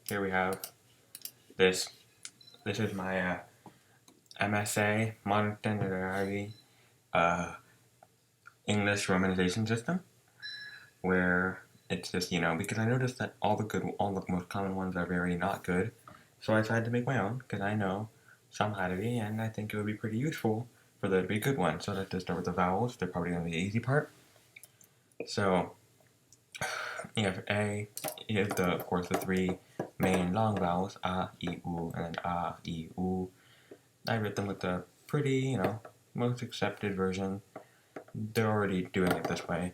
here we have this. This is my MSA, Modern Standard Arabic, uh, English Romanization system, where it's just, because I noticed that all the most common ones are very not good, so I decided to make my own, because I know some Arabic, and I think it would be pretty useful for there to be a good one. So let's just start with the vowels. They're probably going to be the easy part. So you have A, you have of course, the three main long vowels, A, I, U, and then A, I, U. I read them with the pretty, most accepted version. They're already doing it this way.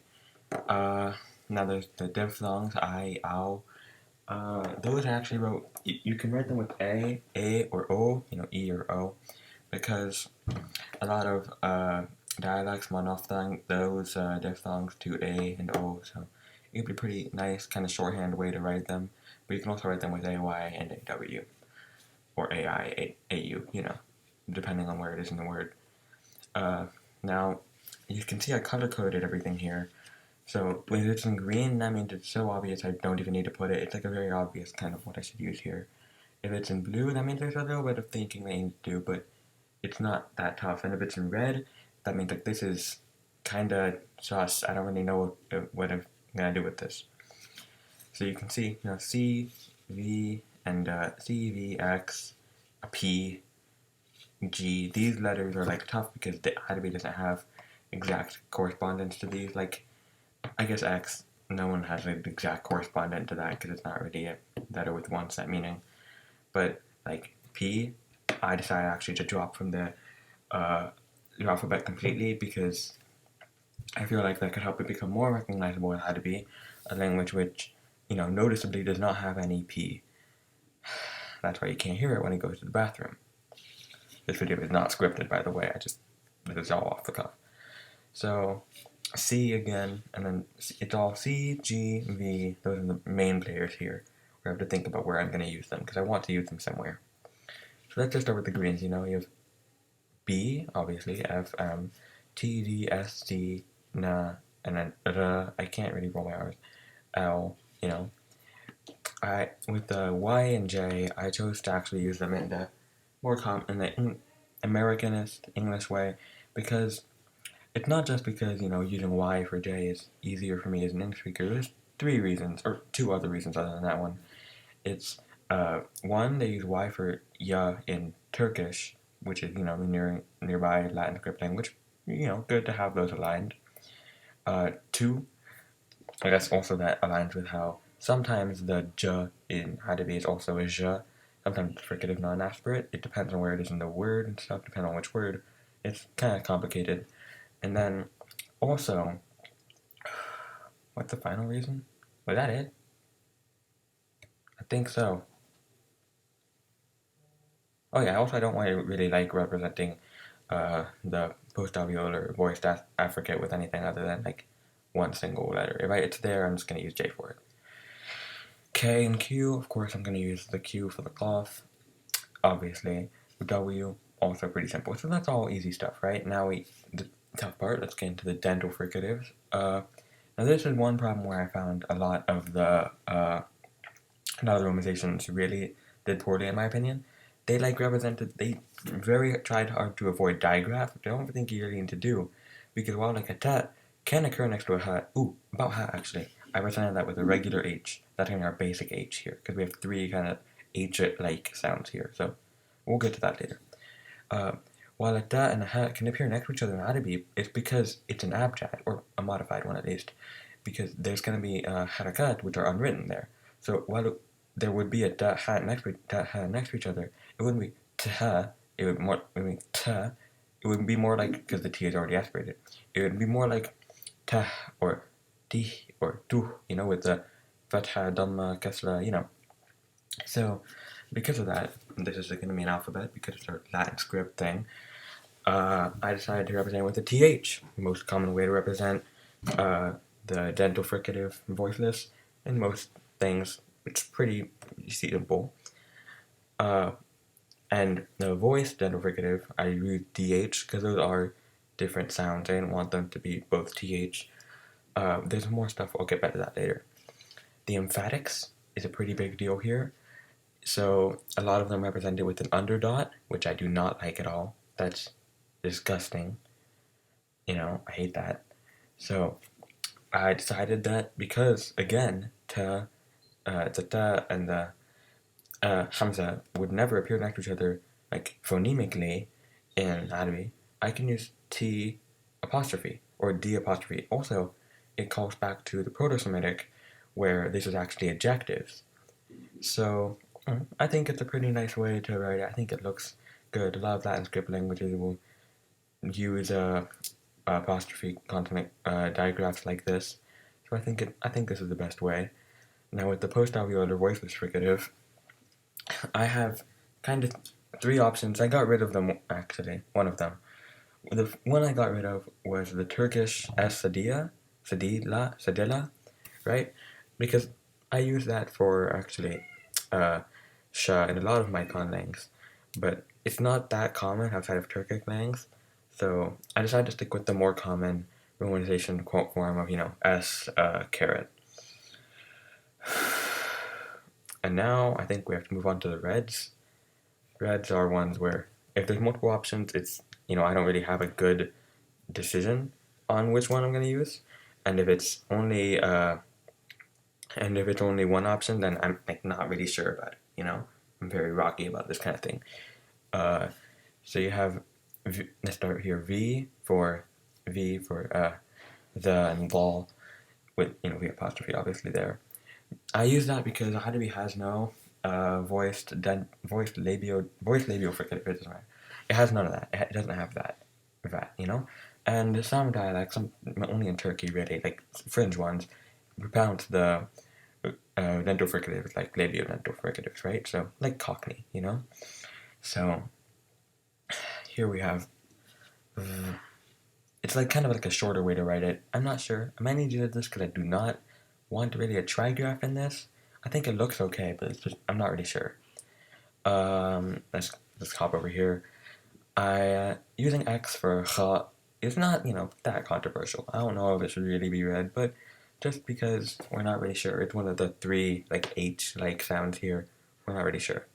Now there's the diphthongs, I, ow. Those I actually wrote, you can write them with A, or O, E or O, because a lot of dialects monophthong those diphthongs to A and O, so it would be pretty nice, kind of shorthand way to write them. But you can also write them with AY and AW, or AI, AU, depending on where it is in the word. Now, you can see I color-coded everything here. So when it's in green, that means it's so obvious I don't even need to put it. It's like a very obvious kind of what I should use here. If it's in blue, that means there's a little bit of thinking that you need to do, but it's not that tough. And if it's in red, that means like this is kind of sus. I don't really know what I'm gonna do with this. So you can see, C, V, and C, V, X, a P, G. These letters are like tough because the Arabic doesn't have exact correspondence to these. Like, I guess X, no one has an exact correspondent to that because it's not really a letter with one set meaning. But like P, I decided actually to drop from the alphabet completely because I feel like that could help it become more recognizable as how to be a language which, noticeably does not have any P. That's why you can't hear it when he goes to the bathroom. This video is not scripted, by the way. This is all off the cuff. So, C again, and then it's all C, G, V. Those are the main players here. We have to think about where I'm going to use them, because I want to use them somewhere. So let's just start with the greens, you have B, obviously, F, M, T, D, S, D, N, and then R. I can't really roll my R's. L, with the Y and J, I chose to actually use them in the more in the Americanist English way, because it's not just because, using Y for J is easier for me as an English speaker. There's three reasons, or two other reasons other than that one. It's, one, they use Y for ya in Turkish, which is, nearby Latin script language. Good to have those aligned. Two, I guess also that aligns with how sometimes the j in Adabi is also a j. Sometimes it's fricative non-aspirate. It depends on where it is in the word and stuff, depending on which word. It's kind of complicated. And then also, what's the final reason? Was that it? I think so. Oh yeah, also I don't really like representing the post-alveolar voiced affricate with anything other than like one single letter. If it's there, I'm just going to use J for it. K and Q, of course I'm going to use the Q for the cloth, obviously. W, also pretty simple. So that's all easy stuff, right? Now the tough part, let's get into the dental fricatives. Now this is one problem where I found a lot of the romanisation really did poorly in my opinion. They they very tried hard to avoid digraph, which I don't think you really need to do, because while like a tat can occur next to a ha, about ha actually, I represented that with a regular H. That's going to be our basic H here, because we have three kind of H-like sounds here, so we'll get to that later. While a ta and a ha can appear next to each other in Arabic, it's because it's an abjad, or a modified one at least, because there's going to be harakat, which are unwritten there. So while there would be a ta ha next to each other, it wouldn't be ta, it would be ta. It would be more like, because the T is already aspirated, it would be more like ta or ti or tu, with the fatha, dhamma, kasra, So because of that, this is going to be an alphabet because it's our Latin script thing. I decided to represent it with a th, the most common way to represent the dental fricative voiceless. In most things, it's pretty suitable. And the voice dental fricative, I use DH because those are different sounds. I didn't want them to be both TH. There's more stuff, I'll get back to that later. The emphatics is a pretty big deal here. So a lot of them represented with an underdot, which I do not like at all. That's disgusting. I hate that. So I decided that because again, the ta and the hamza would never appear next to each other like phonemically in Arabic, I can use t apostrophe or d apostrophe. Also, it calls back to the Proto-Semitic where this is actually adjectives. So I think it's a pretty nice way to write it. I think it looks good. A lot of Latin script languages will use apostrophe consonant digraphs like this. So I think this is the best way. Now with the post-alveolar voiceless fricative, I have kind of three options. I got rid of them actually. One of them. The one I got rid of was the Turkish S sadila, right? Because I use that for actually sha in a lot of my conlangs, but it's not that common outside of Turkic langs. So I decided to stick with the more common romanization quote form of s caret. And now I think we have to move on to the reds. Reds are ones where if there's multiple options, it's I don't really have a good decision on which one I'm going to use, and if it's only one option, then I'm like not really sure about it. I'm very rocky about this kind of thing. So you have let's start here. V for the and vol with V apostrophe obviously there. I use that because Arabic has no voiced labial fricative. It has none of that. It doesn't have that. And some dialects, only in Turkey really, like fringe ones, pronounce the dental fricatives like labiodental fricatives, right? So like Cockney. So here we have. It's like kind of like a shorter way to write it. I'm not sure. I might need to do this because I do not want really a trigraph in this. I think it looks okay, but it's just I'm not really sure. Let's hop over here. I using X for ha is not that controversial. I don't know if it should really be read, but just because we're not really sure, it's one of the three like H like sounds here. We're not really sure.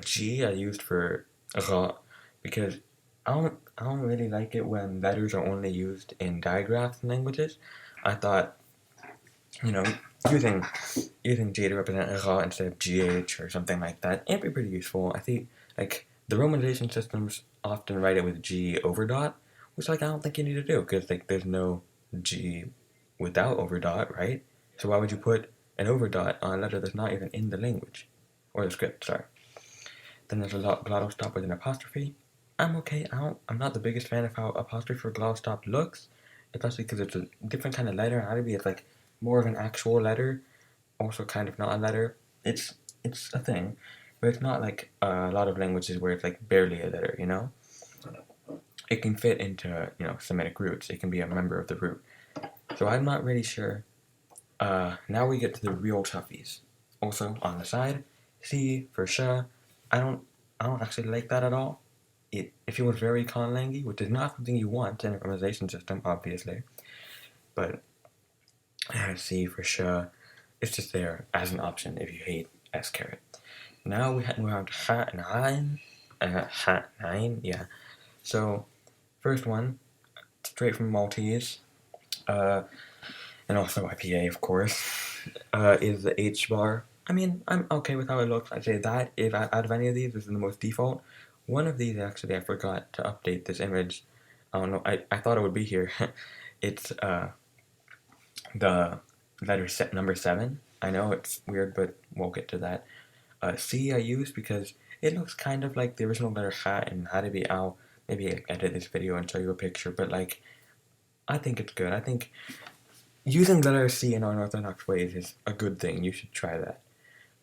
G I used for ra because I don't really like it when letters are only used in digraphs in languages. I thought you know using G to represent ra instead of gh or something like that, it'd be pretty useful. I think like the romanization systems often write it with G over dot, which like I don't think you need to do because like there's no G without over dot, right? So why would you put an over dot on a letter that's not even in the language or the script? Sorry. Then there's a glottal stop with an apostrophe. I'm okay. I'm not the biggest fan of how apostrophe for glottal stop looks, especially because it's a different kind of letter. In Arabic, it's like more of an actual letter, also kind of not a letter. It's a thing, but it's not like a lot of languages where it's like barely a letter. It can fit into Semitic roots. It can be a member of the root. So I'm not really sure. Now we get to the real toughies. Also on the side, C for sha. I don't I don't actually like that at all. It feels very conlangy, which is not something you want in a romanization system, obviously. But C for sha, it's just there as an option if you hate S caret. Now we have ha and ain. Ha nine, yeah. So first one, straight from Maltese, and also IPA, of course, is the H bar. I mean, I'm okay with how it looks. I'd say that if out of any of these, this is the most default. One of these, actually, I forgot to update this image. I don't know. I thought it would be here. It's the letter set number 7. I know it's weird, but we'll get to that. C I used because it looks kind of like the original letter ha and Haribi. I'll maybe edit this video and show you a picture, but like, I think it's good. I think using the letter C in unorthodox ways is a good thing. You should try that.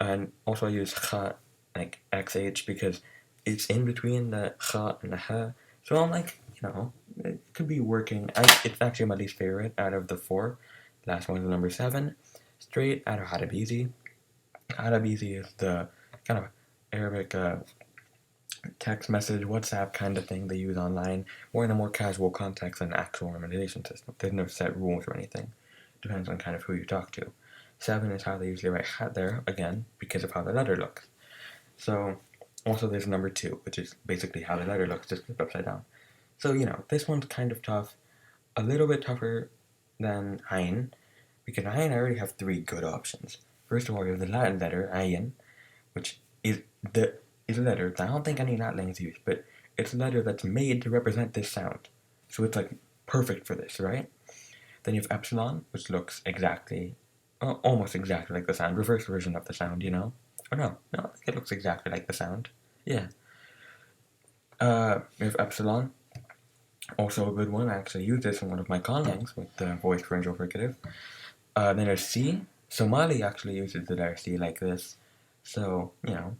And also I use ha, like XH, because it's in between the ha and the ha. So I'm like, it could be working. It's actually my least favorite out of the 4. Last one is number 7. Straight out of Harabizi. Harabizi is the kind of Arabic text message, WhatsApp kind of thing they use online, more in a more casual context than an actual romanization system. There's no set rules or anything. Depends on kind of who you talk to. 7 is how they usually write hat there, again, because of how the letter looks. So, also there's number 2, which is basically how the letter looks, just flipped upside down. So, you know, this one's kind of tough, a little bit tougher than Ein, because Ein I already have 3 good options. First of all, you have the Latin letter, Ein, which the is a letter that I don't think any Latlings use, but it's a letter that's made to represent this sound. So it's like perfect for this, right? Then you have epsilon, which looks exactly, almost exactly like the sound, reverse version of the sound, you know? Or no, it looks exactly like the sound. Yeah. We have epsilon, also a good one. I actually used this in one of my conlangs with the voice pharyngeal fricative. Then there's C. Somali actually uses the letter C like this. So, you know,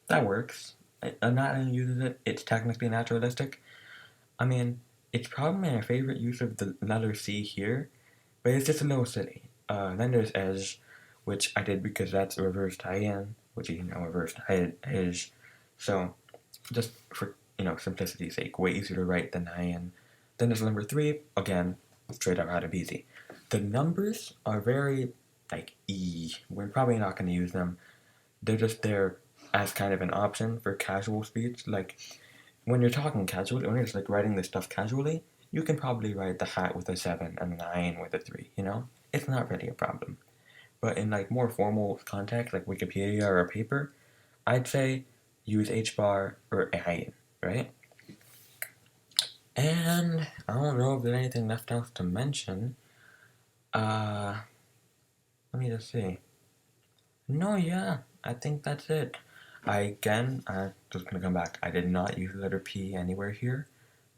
that works. Not uses it. It's technically naturalistic. I mean, it's probably my favorite use of the letter C here, but it's just a little silly. Then there's edge, which I did because that's reversed in, which is reversed edge. So just for simplicity's sake, way easier to write than in. Then there's number 3, again, straight up out of easy. The numbers are very like E. We're probably not going to use them. They're just there as kind of an option for casual speech. Like when you're talking casually, when you're just like writing this stuff casually, you can probably write the hat with a 7 and the 9 with a 3, you know? It's not really a problem. But in like more formal context, like Wikipedia or a paper, I'd say use H bar or ein, right? And I don't know if there's anything left else to mention. Uh, Let me just see. No, yeah, I think that's it. I'm just gonna come back. I did not use the letter P anywhere here,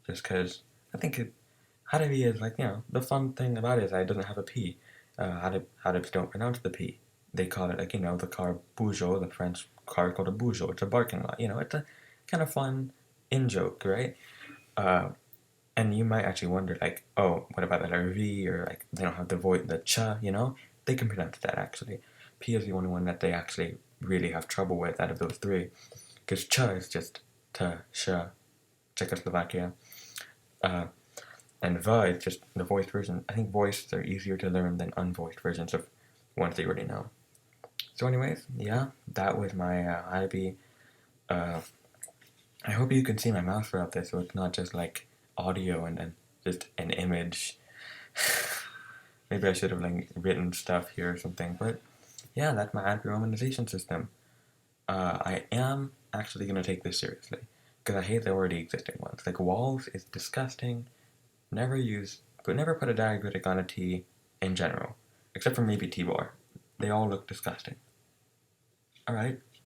just because I think Hadabi is like, the fun thing about it is that it doesn't have a P. Hadabs don't pronounce the P. They call it like, the car Peugeot, the French car is called a Peugeot. It's a parking lot. It's a kind of fun in joke, right? Uh, and you might actually wonder like, oh, what about the letter V, or like they don't have the ch, They can pronounce that actually. P is the only one that they actually really have trouble with out of those 3, because ch is just t, sh, Czechoslovakia. Uh, and va is just the voiced version. I think voiced are easier to learn than unvoiced versions of ones they already know. So, anyways, yeah, that was my IB. Uh, I hope you can see my mouse throughout this, so it's not just like audio and then just an image. Maybe I should have like written stuff here or something, but yeah, that's my anti-romanization system. I am actually gonna take this seriously because I hate the already existing ones. Like walls is disgusting. Never put a diacritic on a T in general, except for maybe T-bar. They all look disgusting. All right,